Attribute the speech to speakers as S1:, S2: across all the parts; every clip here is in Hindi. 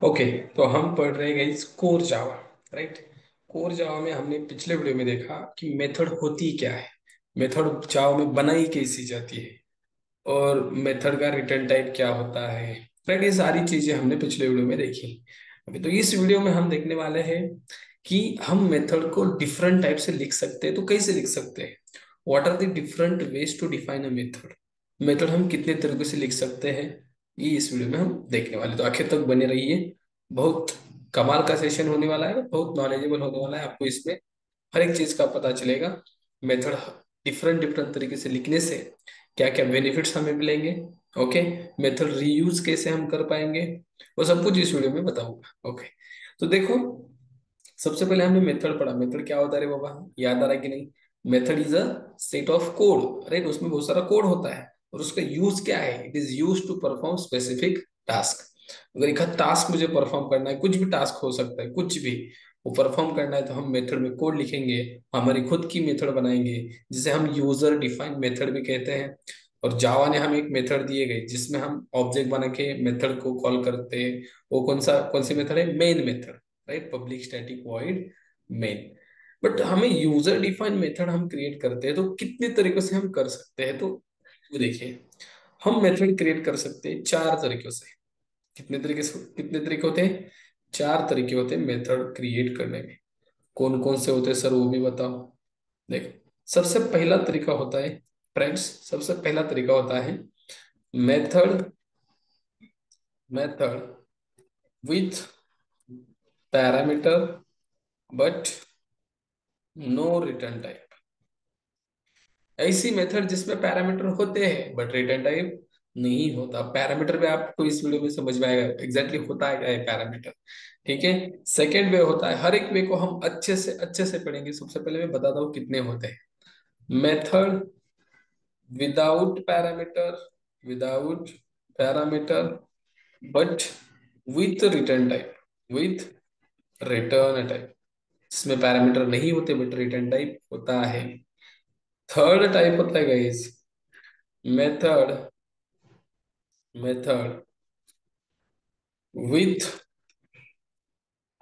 S1: ओके। तो हम पढ़ रहे हैं core Java, right. Core Java में हमने पिछले वीडियो में देखा कि मेथड होती क्या है, मेथड जावा में बनाई कैसी जाती है, और मेथड का रिटर्न टाइप क्या होता है, राइट। ये सारी चीजें हमने पिछले वीडियो में देखी। ओके, तो इस वीडियो में हम देखने वाले हैं कि हम मेथड को डिफरेंट टाइप से लिख सकते हैं। तो कैसे लिख सकते हैं, what are the different ways to define a method, method हम कितने तरीके से लिख सकते हैं, ये इस वीडियो में हम देखने वाले हैं। तो आखिर तक बने रहिए, बहुत कमाल का सेशन होने वाला है, बहुत नॉलेजेबल होने वाला है। आपको इसमें हर एक चीज का पता चलेगा। मेथड डिफरेंट डिफरेंट तरीके से लिखने से क्या क्या बेनिफिट्स हमें मिलेंगे, ओके। मेथड रीयूज कैसे हम कर पाएंगे, वो सब कुछ इस वीडियो में बताऊंगा। ओके, तो देखो, सबसे पहले हमने मेथड पढ़ा। मेथड क्या होता है रे बाबा, याद आ रहा है कि नहीं? Method is a set of code, right. उसमें बहुत सारा कोड होता है, और उसका यूज क्या है? It is use to perform specific task. अगर एक टास्क मुझे परफॉर्म करना है, कुछ भी टास्क हो सकता है, कुछ भी वो परफॉर्म करना है, तो हम मेथड में कोड लिखेंगे, हमारी खुद की मेथड बनाएंगे, जिसे हम यूजर डिफाइंड मेथड भी कहते हैं। और जावा ने हमें एक मेथड दिए गए जिसमें हम ऑब्जेक्ट बना के मेथड को कॉल करते हैं। वो कौन सी मेथड है? Main method, right. Public static void main. But हमें यूजर डिफाइंड मेथड हम क्रिएट करते हैं, तो कितने तरीकों से हम कर सकते हैं? तो वो देखिए, हम मेथड क्रिएट कर सकते हैं चार तरीकों से। कितने तरीके होते हैं? चार तरीके होते हैं मेथड क्रिएट करने में। कौन कौन से होते हैं सर, वो भी बताओ। देखो, सबसे पहला तरीका होता है, फ्रेंड्स, सबसे पहला तरीका होता है method method with parameter but no return type. ऐसी मेथड जिसमें पैरामीटर होते हैं बट रिटर्न टाइप नहीं होता। पैरामीटर पे आपको इस वीडियो में समझ में आएगा एग्जैक्टली होता है क्या है पैरामीटर। ठीक है। सेकेंड वे होता है, हर एक वे को हम अच्छे से पढ़ेंगे। सबसे पहले मैं बताता हूँ कितने होते हैं। Method without parameter, without parameter but with return type, with return type, जिसमें पैरामीटर नहीं होते बट रिटर्न टाइप होता है। थर्ड टाइप होता है guys, method method with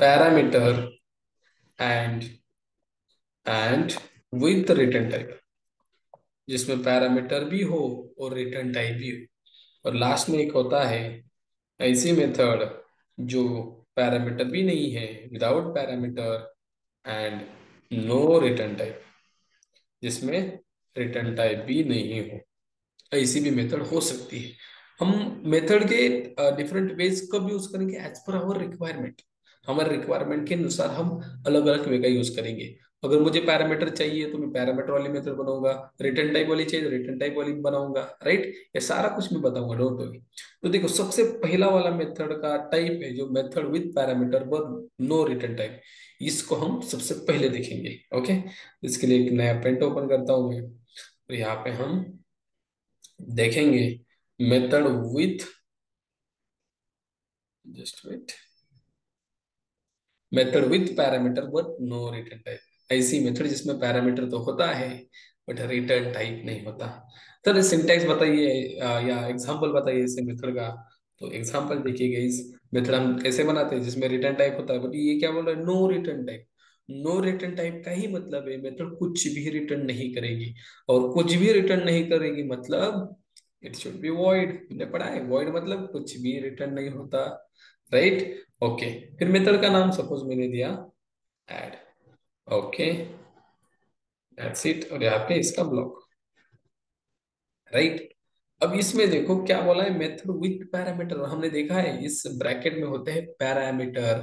S1: parameter and and with return type, जिसमें पैरामीटर भी हो और रिटर्न टाइप भी हो। और लास्ट में एक होता है ऐसी मेथड जो पैरामीटर भी नहीं है, without parameter and no return type, जिसमें रिटर्न टाइप भी नहीं हो। ऐसी भी मेथड हो सकती है। हम मेथड के डिफरेंट वेज कब यूज करेंगे? As per our requirement. हमारे रिक्वायरमेंट के अनुसार हम अलग अलग वे का यूज करेंगे। अगर मुझे पैरामीटर चाहिए तो मैं पैरामीटर वाली मेथड बनाऊंगा, रिटर्न टाइप वाली चाहिए तो रिटर्न टाइप वाली बनाऊंगा, राइट। ये सारा कुछ मैं बताऊंगा, डोंट वरी। तो देखो, सबसे पहला वाला मेथड का टाइप है जो मेथड विद पैरामीटर पर नो रिटर्न टाइप। इसको हम सबसे पहले देखेंगे, ओके। इसके लिए एक नया पेंट ओपन करता हूं मैं, तो यहाँ पे हम देखेंगे method with, just wait, method with parameter but no return type. ऐसी मेथड जिसमें पैरामीटर तो होता है बट रिटर्न टाइप नहीं होता। तो सिंटैक्स बताइए, या एग्जांपल बताइए इस मेथड का। तो एग्जांपल देखिएगा, इस मेथड हम कैसे बनाते हैं जिसमें रिटर्न टाइप होता है, बट ये क्या बोल रहा है? No return type. No return type का ही मतलब है मेथड कुछ भी रिटर्न नहीं करेगी। और कुछ भी रिटर्न नहीं करेगी मतलब इट शुड बी वॉइड। हमने पढ़ा है, वॉइड मतलब कुछ भी रिटर्न नहीं होता, राइट। ओके, फिर मेथड का नाम सपोज मैंने दिया ऐड, ओके, दैट्स इट। और यहाँ पे इसका ब्लॉक, राइट। अब इसमें देखो क्या बोला है, मेथड विथ पैरामीटर। हमने देखा है इस ब्रैकेट में होते हैं पैरामीटर।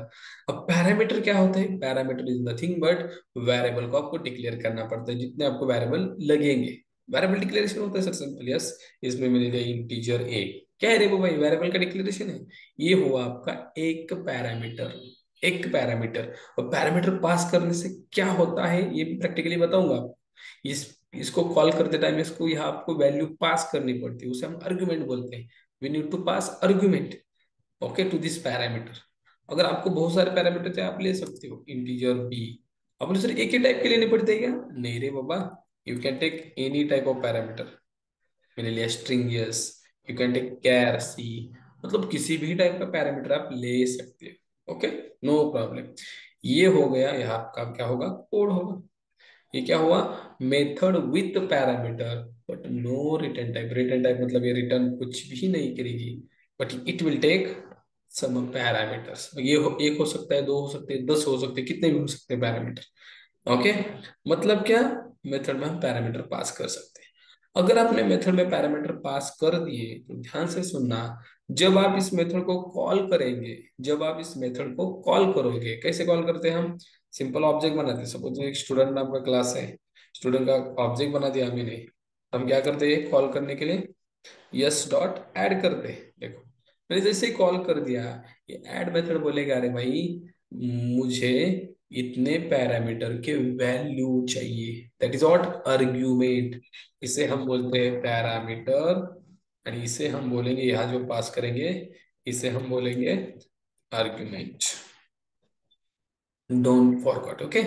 S1: अब पैरामीटर क्या होता है? Parameter is nothing but variable को आपको डिक्लेयर करना पड़ता है, जितने आपको वेरिएबल लगेंगे। वेरिएबल डिक्लेरेशन होता है सर, सिंपल, यस। इसमें मैंने दिया इंटीजर ए। क्या है रे वो भाई? वेरिएबल का डिक्लेरेशन है। ये हुआ आपका एक पैरामीटर, एक पैरामीटर। और पैरामीटर पास करने से क्या होता है ये भी प्रैक्टिकली बताऊंगा आपको। इस इसको कॉल करते टाइम इसको यहाँ आपको वैल्यू पास करनी पड़ती है, उसे हम आर्गुमेंट बोलते हैं। We need to pass argument, okay, to this parameter. अगर आपको बहुत सारे पैरामीटर चाहिए आप ले सकते हो, इंटीजर बी। अपने सर एक ही टाइप के लेने पड़ते हैं क्या? नहीं रे बाबा, you can take any type of parameter. मैंने लिया string, yes. You can take char c, मतलब किसी भी टाइप का पैरामीटर आप ले सकते हो, ओके, नो प्रॉब्लम। ये हो गया, यहाँ आपका क्या होगा, कोड होगा। ये क्या हुआ, method with parameter but no return type. Return type मतलब ये रिटर्न कुछ भी नहीं करेगी, but it will take some parameters. ये एक हो सकता है, दो हो सकते हैं, 10 हो सकते हैं, कितने भी हो सकते हैं पैरामीटर। ओके, मतलब क्या, मेथड में हम पैरामीटर पास कर सकते हैं। अगर आपने मेथड में पैरामीटर पास कर दिए तो ध्यान से सुनना, जब आप इस मेथड को कॉल करेंगे, जब आप इस मेथड को कॉल करोगे, कैसे कॉल करते हैं हम, सिंपल ऑब्जेक्ट बनाते हैं। सपोज एक स्टूडेंट नाम का क्लास है, स्टूडेंट का ऑब्जेक्ट बना दिया हमने, हम क्या करते हैं कॉल करने के लिए, यस डॉट ऐड करते हैं। देखो मैंने जैसे ही कॉल कर दिया, ये ऐड मेथड बोलेगा अरे भाई मुझे इतने पैरामीटर के वैल्यू चाहिए, दैट इज व्हाट आर्ग्यूमेंट। इसे हम बोलते हैं पैरामीटर, और इसे हम बोलेंगे, यहाँ जो पास करेंगे इसे हम बोलेंगे आर्ग्यूमेंट। Don't forgot, okay.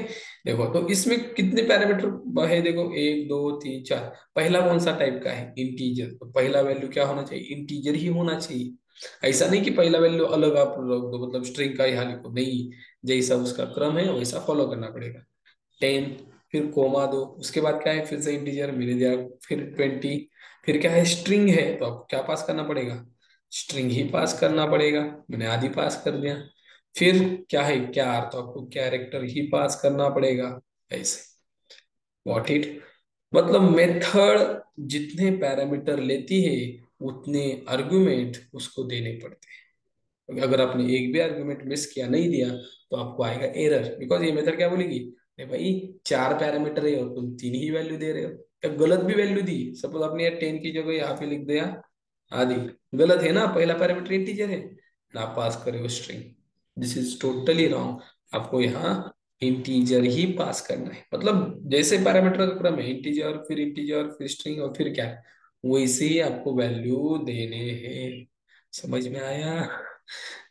S1: देखो तो इसमें कितने पैरामीटर है, देखो 1 2 3 4। पहला कौन सा टाइप का है, इंटीजर, तो पहला वैल्यू क्या होना चाहिए, इंटीजर ही होना चाहिए। ऐसा नहीं कि पहला वैल्यू अलग आप रख दो, मतलब स्ट्रिंग का यहाँ लिखो, नहीं, जैसा उसका क्रम है वैसा फॉलो करना पड़ेगा। 10, फिर कोमा दो, उसके बाद क्या है, फिर से इंटीजर मैंने दिया, फिर 20, फिर क्या है, स्ट्रिंग है तो आपको क्या पास करना पड़ेगा, स्ट्रिंग ही पास करना पड़ेगा। मैंने आदि पास कर दिया। फिर क्या है, क्या तो आपको कैरेक्टर ही पास करना पड़ेगा, ऐसे। वॉट इट, मतलब मेथड जितने पैरामीटर लेती है उतने आर्गुमेंट उसको देने पड़ते हैं। अगर आपने एक भी आर्गुमेंट मिस किया, नहीं दिया, तो आपको आएगा एरर, बिकॉज ये मेथड क्या बोलेगी, अरे भाई 4 पैरामीटर है और तुम 3 ही वैल्यू दे रहे हो, या गलत भी वैल्यू दी। सपोज आपने यार 10 की जगह यहाँ पे लिख दिया आदि, गलत है ना, पहला पैरामीटर इंटीजर है ना, आप पास करे हो string, this is totally wrong. आपको यहाँ इंटीजर ही पास करना है, मतलब जैसे पैरामीटर का क्रम है, इंटीजर फिर स्ट्रिंग और फिर क्या है, वैसे ही आपको वैल्यू देने हैं। समझ में आया,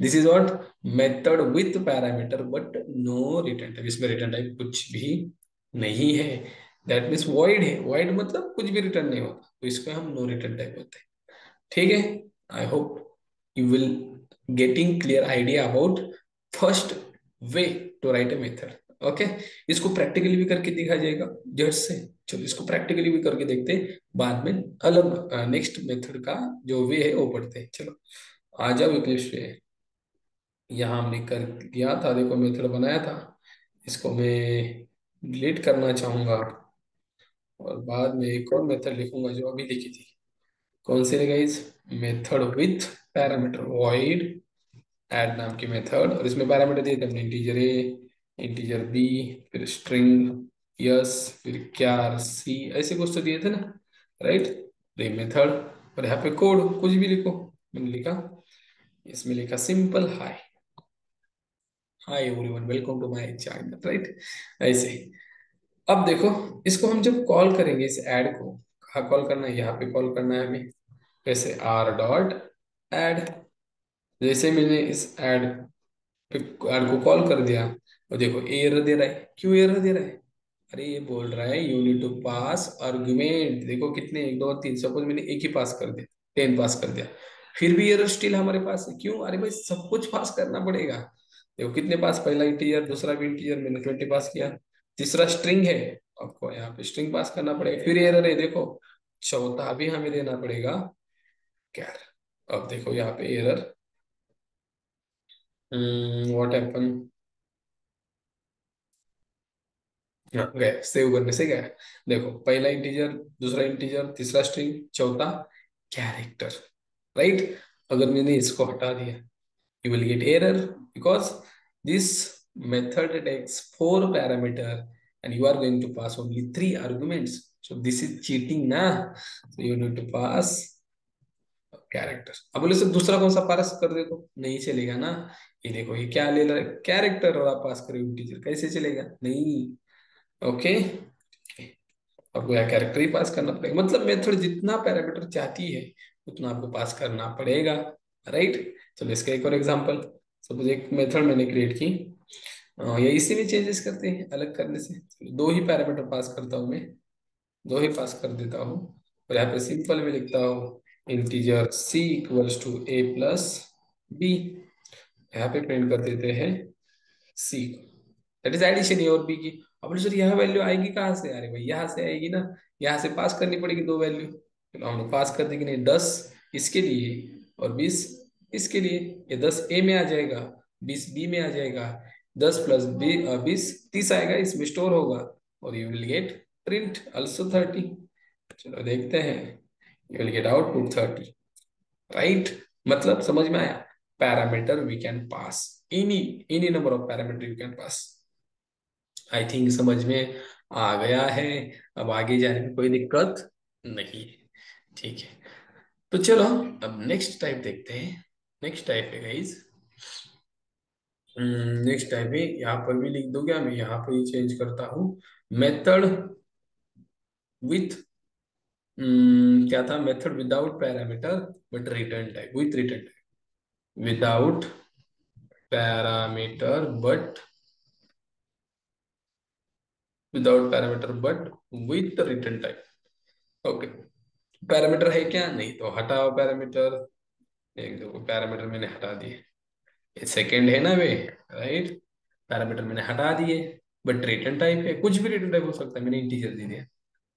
S1: this is what method with parameter but no return type. इसमें रिटर्न टाइप कुछ भी नहीं है, दैट मीन्स void है। void मतलब कुछ भी रिटर्न नहीं होता, तो इसको हम नो रिटर्न टाइप होते हैं। ठीक है, I hope you will getting clear idea about first way to write a method. Okay, इसको प्रैक्टिकली भी करके दिखाया जाएगा जट से। चलो इसको प्रैक्टिकली भी करके देखते हैं, बाद में अलग नेक्स्ट मेथड का जो वे है वो पढ़ते हैं। चलो आ जाओ इंग्लिश पे। यहाँ हमने कर दिया था, देखो मेथड बनाया था, इसको मैं डिलीट करना चाहूंगा, और बाद में एक और मेथड लिखूंगा जो अभी लिखी थी। कौन सी है guys, method with parameter, void add नाम की मेथड, और इसमें पैरामीटर दिए थे हमने, इंटीजर ए, इंटीजर बी, फिर स्ट्रिंग यस, फिर क्यार सी, ऐसे कुछ तो दिए थे ना, राइट। ये मेथड, और यहाँ पे कोड कुछ भी लिखो, मैंने लिखा, इसमें लिखा simple hi, hi everyone welcome to my channel, right, ऐसे। अब देखो, इसको हम जब कॉल करेंगे इस ऐड को, कहाँ कॉल करना है, यहाँ पे कॉल करना है हमें, कैसे, आर डॉट ऐड। जैसे मैंने इस ऐड ऐड को कॉल कर दिया, और देखो एरर दे रहा है, क्यों एरर दे रहा है, अरे ये बोल रहा है you need to pass argument. देखो कितने, 1 2 3, सपोज मैंने एक ही पास कर दिया, 10 पास कर दिया, फिर भी एरर स्टिल हमारे पास है, क्यों, अरे भाई सब कुछ पास करना पड़ेगा। देखो कितने पास, पहला इंटीजर, दूसरा भी इंटीजर, मैंने 20 पास किया, तीसरा स्ट्रिंग है, आपको यहाँ पे स्ट्रिंग पास करना पड़ेगा, फिर एरर है देखो, चौथा भी हमें देना पड़ेगा कैर। अब देखो यहाँ पे एरर, व्हाट हैपन, हाँ गया, सेव करने से गया। देखो पहला इंटीजर, दूसरा इंटीजर, तीसरा स्ट्रिंग, चौथा कैरेक्टर, राइट। अगर मैंने इसको हटा दिया, you will get error because this method takes 4 parameter and you are going to pass only 3 arguments, so this is cheating ना, so you need to pass character. अब बोले सर दूसरा कौन सा पास कर दे, तो नहीं चलेगा ना। ये देखो ये क्या ले रहा है, कैरेक्टर, और आप पास करो इंटीजर, कैसे चलेगा, नहीं। ओके, आपको यहाँ कैरेक्टर ही पास करना पड़ेगा, मतलब मेथड जितना पैरामीटर चाहती है उतना आपको पास करना पड़ेगा, राइट। चलो इसका एक और एग्जांपल, सपोज एक मेथड मैंने क्रिएट की, या इसी में चेंजेस करते हैं अलग करने से। चलो, 2 ही पैरामीटर पास करता हूँ मैं, 2 ही पास कर देता हूँ, और यहाँ पे सिंपल में लिखता हूँ integer c equals to a plus b, यहाँ पे प्रिंट कर देते हैं c, that is addition A और बी की। अब बोले सर यहाँ वैल्यू आएगी कहाँ से? अरे भाई यहाँ से आएगी ना, यहाँ से पास करनी पड़ेगी दो वैल्यू। चलो हमने पास कर दी कि नहीं, 10 इसके लिए और 20 इसके लिए। ये 10 ए में आ जाएगा, 20 बी में आ जाएगा, 10 प्लस बी 20 30 आएगा, इसमें स्टोर होगा, और you will get print also 30। चलो देखते हैं, you will get output 30, right? मतलब समझ में आया? Parameter we can pass, any any number of parameter you can pass. I think समझ में आ गया है। अब आगे जाने में कोई दिक्कत नहीं है, ठीक है? तो चलो अब नेक्स्ट टाइप देखते हैं। नेक्स्ट टाइप है गाइस, नेक्स्ट टाइप है, यहाँ पर भी लिख दो क्या? मैं यहाँ पर ही चेंज करता हूँ, मेथड विथ, क्या था? Method without parameter but return type, with return type, without parameter but, without parameter but with return type. Okay, parameter है क्या? नहीं तो हटाओ पैरामीटर। एक दो पैरामीटर मैंने हटा दिए, ये सेकंड है ना वे, राइट? पैरामीटर मैंने हटा दिए, बट रिटर्न टाइप है, कुछ भी रिटर्न टाइप हो सकता है, मैंने इंटीजर दे दिया।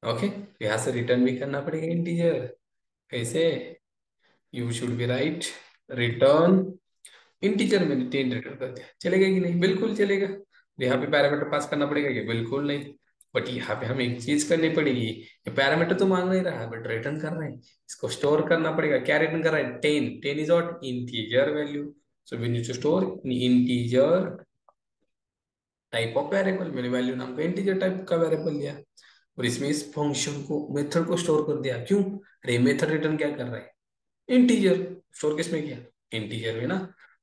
S1: ओके, यहाँ से रिटर्न भी करना पड़ेगा इंटीजर। कैसे? You should be right return integer, मैंने 10 रिटर्न कर दिया, चलेगा कि नहीं? बिल्कुल चलेगा। यहाँ पे पैरामीटर पास करना पड़ेगा कि? बिल्कुल नहीं। बट यहाँ पे हमें एक चीज करनी पड़ेगी, ये पैरामीटर तो मांग नहीं रहा है बट रिटर्न कर रहे हैं, इसको स्टोर करना पड़ेगा। क्या रिटर्न कर रहा है? 10, 10 is what? Integer value. So we need to store integer type of variable. मैंने वैल्यू नाम का इंटीजर टाइप का वेरिएबल लिया, और इसमें इस फंक्शन को, मेथड को स्टोर कर दिया। क्यों? अरे मेथड रिटर्न क्या कर रहा है? इंटीजर। स्टोर किस में किया? इंटीजर में ना।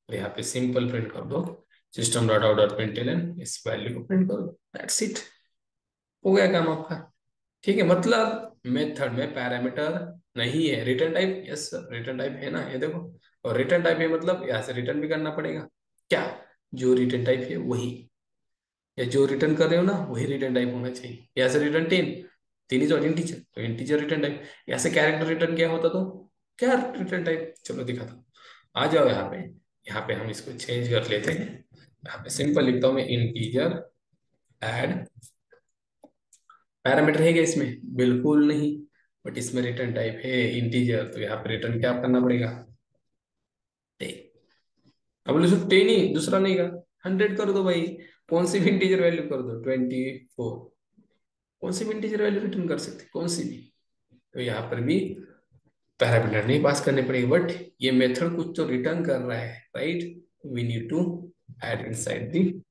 S1: तो यहाँ पे सिंपल प्रिंट कर दो, system dot out dot println, इस वैल्यू को प्रिंट करो, दैट्स इट, हो गया काम आपका। ठीक है, मतलब मेथड में पैरामीटर नहीं है, return type, yes sir return type है ना, ये देखो। और रिटर्न टाइप है मतलब यहाँ से रिटर्न भी करना पड़ेगा। क्या? जो रिटर्न टाइप है वही, या जो रिटर्न कर रहे हो ना वही रिटर्न टाइप होना चाहिए। यहाँ से रिटर्न 10, 10 इज इंटीजर, तो इंटीजर रिटर्न टाइप। यहाँ से कैरेक्टर रिटर्न क्या होता, तो क्या रिटर्न टाइप? चलो दिखाता हूँ, आ जाओ यहाँ पे। यहाँ पे हम इसको चेंज कर लेते हैं, यहाँ पे सिंपल लिखता हूँ मैं, इंटीजर ऐड, पैरामीटर है क्या इसमें? बिल्कुल नहीं, बट इसमें रिटर्न टाइप है इंटीजर, तो यहाँ पे रिटर्न क्या करना पड़ेगा? 10। अब बोले सर 10 ही, दूसरा नहीं का? 100 कर दो भाई, कौन सी भी इंटीजर वैल्यू कर दो, 24, कौन सी भी इंटीजर वैल्यू रिटर्न कर सकते, कौन सी भी। तो यहाँ पर भी पैरामीटर नहीं पास करने पड़ेगा, बट ये मेथड कुछ तो रिटर्न कर रहा है, right? We need to add inside the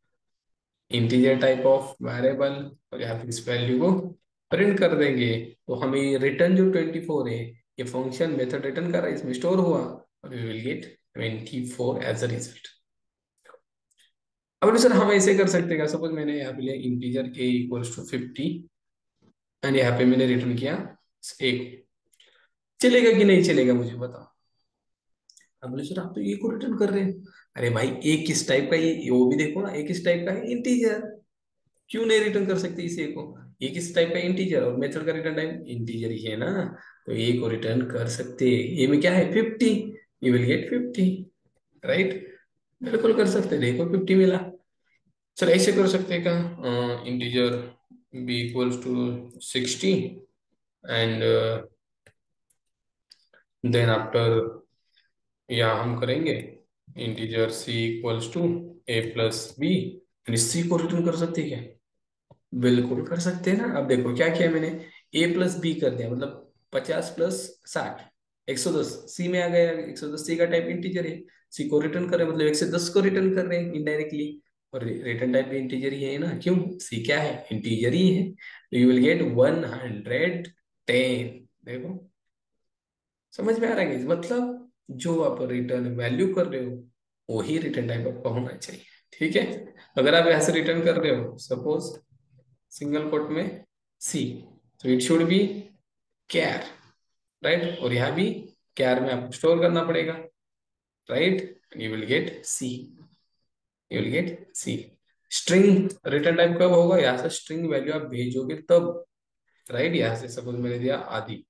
S1: integer type of variable, और यहाँ पे इस वैल्यू को प्रिंट कर देंगे। तो हमें रिटर्न जो 24 है, ये फंक्शन मेथड रिटर्न कर रहा है, इसमें स्टोर हुआ, और we will get 24 as a result. अब सर हम ऐसे कर सकते हैं, सपोज मैंने यहाँ पे लिया integer a equals to 50, and यहाँ पे मैंने रिटर्न किया एक, चलेगा कि नहीं चलेगा मुझे बताओ? अब बोले सर आप तो ए को रिटर्न कर रहे हैं। अरे भाई ए किस टाइप का, ये वो भी देखो ना, ए किस टाइप का है? इंटीजर। क्यों नहीं रिटर्न कर सकते इस ए को? ये किस टाइप का? इंटीजर, और मेथड का रिटर्न टाइप इंटीजर ही है ना, तो ए को रिटर्न कर सकते हैं। ए में क्या है? 50, यू विल गेट 50, राइट? बिल्कुल कर सकते हैं, देखो 50 मिला। सर ऐसे कर सकते हैं क्या? Integer B equals to 60, and then after, या हम करेंगे integer c equals to a plus B, सी को रिटर्न कर सकते हैं क्या? बिल्कुल कर सकते हैं ना। अब देखो क्या किया मैंने, a प्लस बी कर दिया, मतलब 50 + 60, 110 सी में आ गया, 110 सी का टाइप इंटीजर है, सी को रिटर्न कर रहे हैं, मतलब 110 को रिटर्न कर रहे हैं इनडायरेक्टली, और रिटर्न टाइप भी इंटीजर ही है ना, क्यों? सी क्या है? इंटीजर ही है, तो यू विल गेट 110। देखो समझ में आ रहा है guys? मतलब जो आप रिटर्न वैल्यू कर रहे हो वही रिटर्न टाइप आपका होना चाहिए, ठीक है? अगर आप यहाँ से रिटर्न कर रहे हो सपोज सिंगल कोट में सी, तो it should be char, right? और यहाँ भी कैर में आपको स्टोर करना पड़ेगा, right? You will get C, you will get C. String return type कब होगा? यहाँ से स्ट्रिंग वैल्यू आप भेजोगे तब, राइट? यहाँ से सपोज मैंने दिया आदि,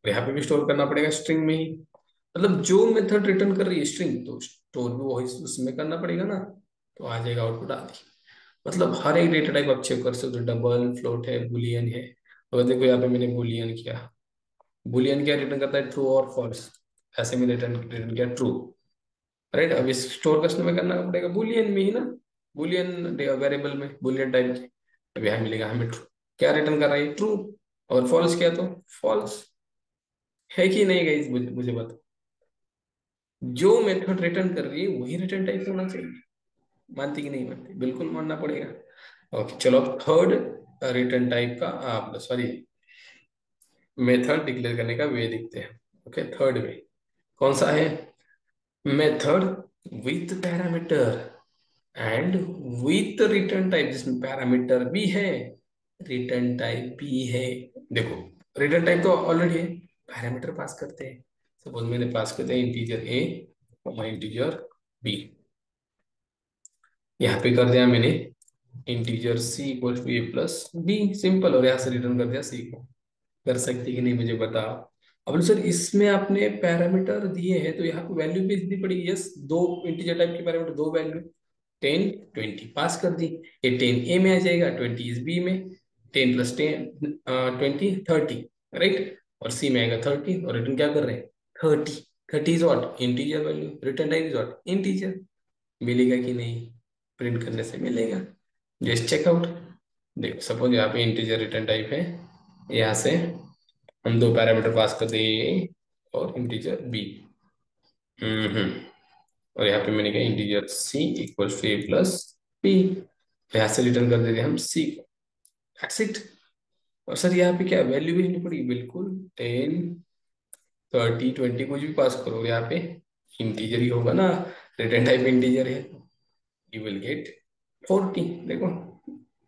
S1: और यहाँ पे भी स्टोर करना पड़ेगा स्ट्रिंग में ही। मतलब जो मेथड रिटर्न कर रही है स्ट्रिंग, तो स्टोर भी वही उसमें करना पड़ेगा ना। तो आ जाएगा आउटपुट आदि। मतलब हर एक डेटा टाइप आप चेक कर सकते हो, डबल, फ्लोट है, बुलियन है। तो देखो यहाँ पे मैंने बुलियन किया, बुलियन क्या रिटर्न करता है, ट्रू और फॉल्स। ऐसे में रिटर्न रिटर्न किया ट्रू, राइट। अब इस स्टोर कसने में करना पड़ेगा बुलियन में ही ना, बुलियन वेरिएबल में, बुलियन टाइप के। अब यहाँ मिलेगा हमें ट्रू, क्या रिटर्न कर रहा है, ट्रू। और फॉल्स किया तो फॉल्स। है कि नहीं गाइस, मुझे मुझे बताओ। जो मेथड रिटर्न कर रही है वही रिटर्न टाइप होना चाहिए। मानती कि नहीं मानती, बिल्कुल मानना पड़ेगा। ओके चलो, थर्ड रिटर्न टाइप का आप सॉरी मेथड डिक्लेयर करने का वे देखते हैं। ओके, थर्ड वे कौन सा है, method with parameter and with return type, जिसमें पैरामीटर भी है, रिटर्न टाइप भी है। देखो, रिटर्न टाइप तो ऑलरेडी है, पैरामीटर पास करते हैं। सपोज मैंने पास करते हैं इंटीजर ए और इंटीजर बी। यहाँ पे कर दिया मैंने integer C equal to A plus B, simple. और यहाँ से रिटर्न कर दिया सी को। कर सकते कि नहीं मुझे बताओ। अब सर इसमें आपने पैरामीटर दिए हैं तो यहाँ पे वैल्यू भी देनी पड़ेगी। यस, दो इंटीजर टाइप के पैरामीटर, दो वैल्यू, 10 20 पास कर दी। ये 10 ए में आ जाएगा, 20 इज बी में। 10 प्लस 10 20 30, राइट। और सी में आएगा 30, और रिटर्न क्या कर रहे हैं, 30। 30 is what, integer value, return type is what, integer. मिलेगा कि नहीं, प्रिंट करने से मिलेगा। Just check out. देखो सपोज यहाँ पे इंटीजर रिटर्न टाइप है, यहाँ से हम दो पैरामीटर पास कर दिए और इंटीजर बी। और यहाँ पे मैंने कहा integer C equal to A plus B. यहाँ से रिटर्न कर देते हैं हम सी को, दैट्स इट। और सर यहाँ पे क्या वैल्यू भी नहीं पड़ी, बिल्कुल 10 30 20 कुछ भी पास करो, यहाँ पे इंटीजर ही होगा ना, रिटर्न टाइप इंटीजर है। You will gate 40। देखो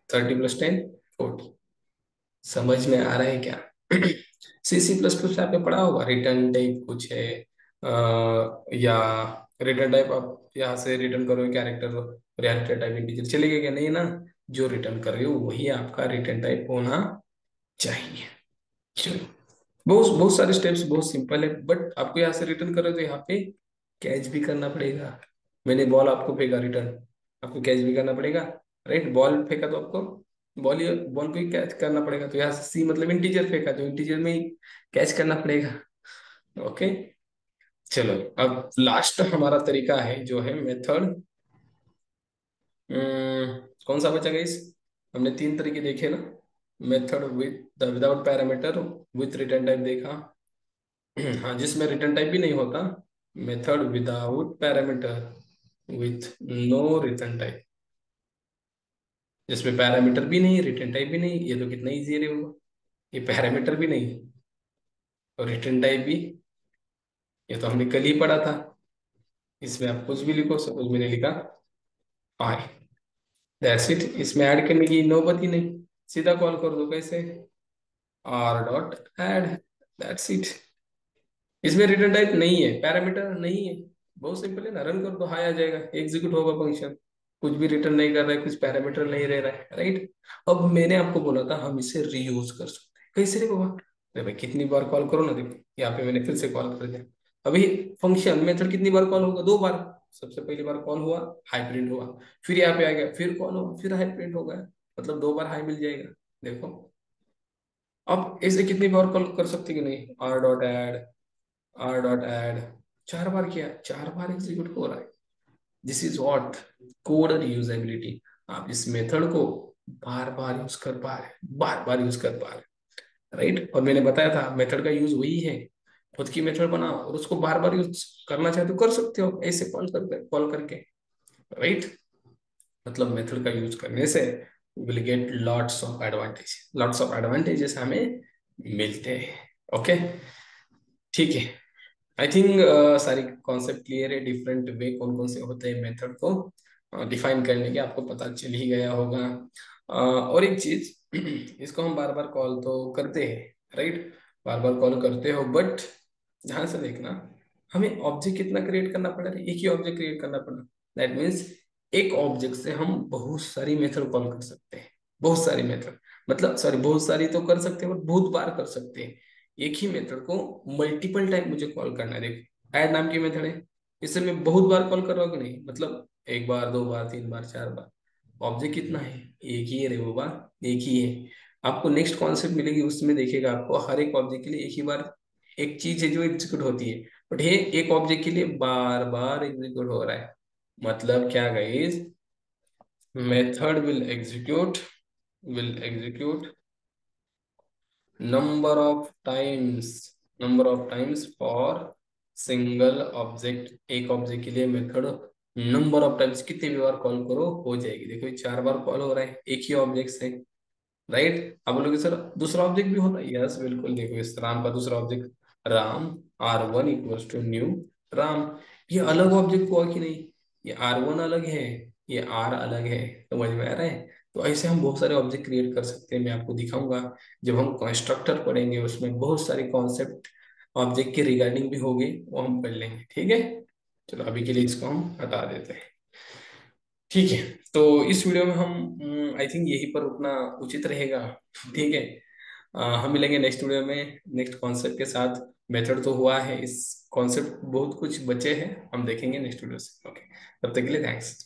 S1: 30 प्लस 10 40। समझ में आ रहा है क्या? C++ पे आपने पढ़ा होगा, रिटर्न टाइप कुछ है, या रिटर्न टाइप आप यहाँ से रिटर्न करोगे कैरेक्टर, और यहाँ रिटर्न टाइप इंटीजर चलेगा क्या, नहीं ना। जो रिटर्न कर रहे हो वही आपका रिटर्न टाइप होना चाहिए। चलो, बहुत बहुत सारे स्टेप्स, बहुत सिंपल है, बट आपको यहाँ से रिटर्न कर रहे हो तो यहाँ पे कैच भी करना पड़ेगा। मैंने बॉल आपको फेंका रिटर्न, आपको कैच भी करना पड़ेगा, राइट। बॉल फेंका तो आपको बॉल को ही कैच करना पड़ेगा। तो यहाँ से सी मतलब इंटीजर फेंका, तो इंटीजर में ही कैच करना पड़ेगा। ओके चलो, अब लास्ट हमारा तरीका है जो है मेथड, कौन सा बचा इस, हमने तीन तरीके देखे ना। Method with without parameter, with return type देखा। हाँ, जिसमें रिटर्न टाइप भी नहीं होता, method without parameter with no return type, जिसमें पैरामीटर भी नहीं रिटर्न टाइप भी नहीं। ये तो कितना इजी है होगा, ये पैरामीटर भी नहीं और रिटर्न टाइप भी, ये तो हमने कल ही पढ़ा था। इसमें आप कुछ भी लिखो, सपोज मैंने लिखा आई, दैट्स इट। इसमें ऐड करने की नौबत ही नहीं, सीधा कॉल कर दो, कैसे, are dot add, that's it. इसमें रिटर्न टाइप नहीं है, पैरामीटर नहीं है, बहुत सिंपल है ना। रन कर दो, हाई आ जाएगा, एग्जीक्यूट होगा फंक्शन। कुछ भी रिटर्न नहीं कर रहा है, कुछ पैरामीटर नहीं रह रहा है, राइट। अब मैंने आपको बोला था हम इसे रीयूज कर सकते हैं, कैसे रे बाबा। अरे भाई कितनी बार कॉल करो ना, देखो यहाँ पे मैंने फिर से कॉल कर दिया। अभी फंक्शन मेथड कितनी बार कॉल होगा, दो बार। सबसे पहली बार कॉल हुआ, हाई प्रिंट हुआ, फिर यहाँ पे आ गया, फिर कॉल हुआ, फिर हाई प्रिंट हो गया, मतलब दो बार हाई मिल जाएगा। देखो, अब ऐसे कितनी बार कॉल कर सकते कि नहीं, R dot add, R dot add, चार बार किया, चार बार एग्जीक्यूट हो रहा है। This is what, code usability. आप इस मेथड को बार बार यूज कर पा रहे, बार बार यूज कर पा रहे, राइट। और मैंने बताया था मेथड का यूज वही है, खुद की मेथड बनाओ और उसको बार बार यूज करना चाहते हो कर सकते हो, ऐसे कॉल करके, राइट। मतलब मेथड का यूज करने से will get lots of advantages हमें मिलते हैं। ओके ठीक है, आई थिंक सारी कॉन्सेप्ट क्लियर है। डिफरेंट वे कौन कौन से होते हैं मेथड को डिफाइन करने के, आपको पता चल ही गया होगा। और एक चीज, इसको हम बार बार कॉल तो करते हैं, राइट, बार बार कॉल करते हो, बट ध्यान से देखना, हमें ऑब्जेक्ट कितना क्रिएट करना पड़ा, एक ही ऑब्जेक्ट क्रिएट करना पड़ा। दैट मीन्स एक ऑब्जेक्ट से हम बहुत सारी मेथड कॉल कर सकते हैं, बहुत सारी मेथड, मतलब सॉरी बहुत सारी तो कर सकते हैं, बट बहुत बार कर सकते हैं। एक ही मेथड को मल्टीपल टाइम मुझे कॉल करना है। देखो ऐड नाम की मेथड है, इसे मैं बहुत बार कॉल कर रहा हूँ कि नहीं, मतलब एक बार, दो बार, तीन बार, चार बार। ऑब्जेक्ट कितना है, एक ही है रे बाबा, एक ही है। आपको नेक्स्ट कॉन्सेप्ट मिलेगी, उसमें देखिएगा आपको हर एक ऑब्जेक्ट के लिए एक ही बार एक चीज है जो एग्जीक्यूट होती है, बट ये एक ऑब्जेक्ट के लिए बार बार एग्जीक्यूट हो रहा है। मतलब क्या guys, method will execute number of times number of times for single object. एक ऑब्जेक्ट के लिए मेथड नंबर ऑफ टाइम्स कितने भी बार कॉल करो हो जाएगी। देखो ये चार बार कॉल हो रहा है एक ही ऑब्जेक्ट से, राइट। अब बोलोगे सर दूसरा ऑब्जेक्ट भी होता है, यस बिल्कुल। देखो इस राम का दूसरा object Ram, R1 = new Ram. ये अलग ऑब्जेक्ट हुआ कि नहीं, ये R1 अलग है, ये R अलग है, समझ में आ रहा है। तो ऐसे हम बहुत सारे ऑब्जेक्ट क्रिएट कर सकते हैं, मैं आपको दिखाऊंगा जब हम कंस्ट्रक्टर पढ़ेंगे, उसमें बहुत सारे कॉन्सेप्ट ऑब्जेक्ट के रिगार्डिंग भी होंगे, वो हम पढ़ लेंगे, ठीक है। चलो अभी के लिए इसको हम हटा देते हैं, ठीक है। तो इस वीडियो में हम आई थिंक यहीं पर रुकना उचित रहेगा, ठीक है। हम मिलेंगे नेक्स्ट वीडियो में नेक्स्ट कॉन्सेप्ट के साथ। मेथड तो हुआ है, इस कॉन्सेप्ट बहुत कुछ बचे हैं, हम देखेंगे नेक्स्ट वीडियो से। ओके, तब तक के लिए थैंक्स।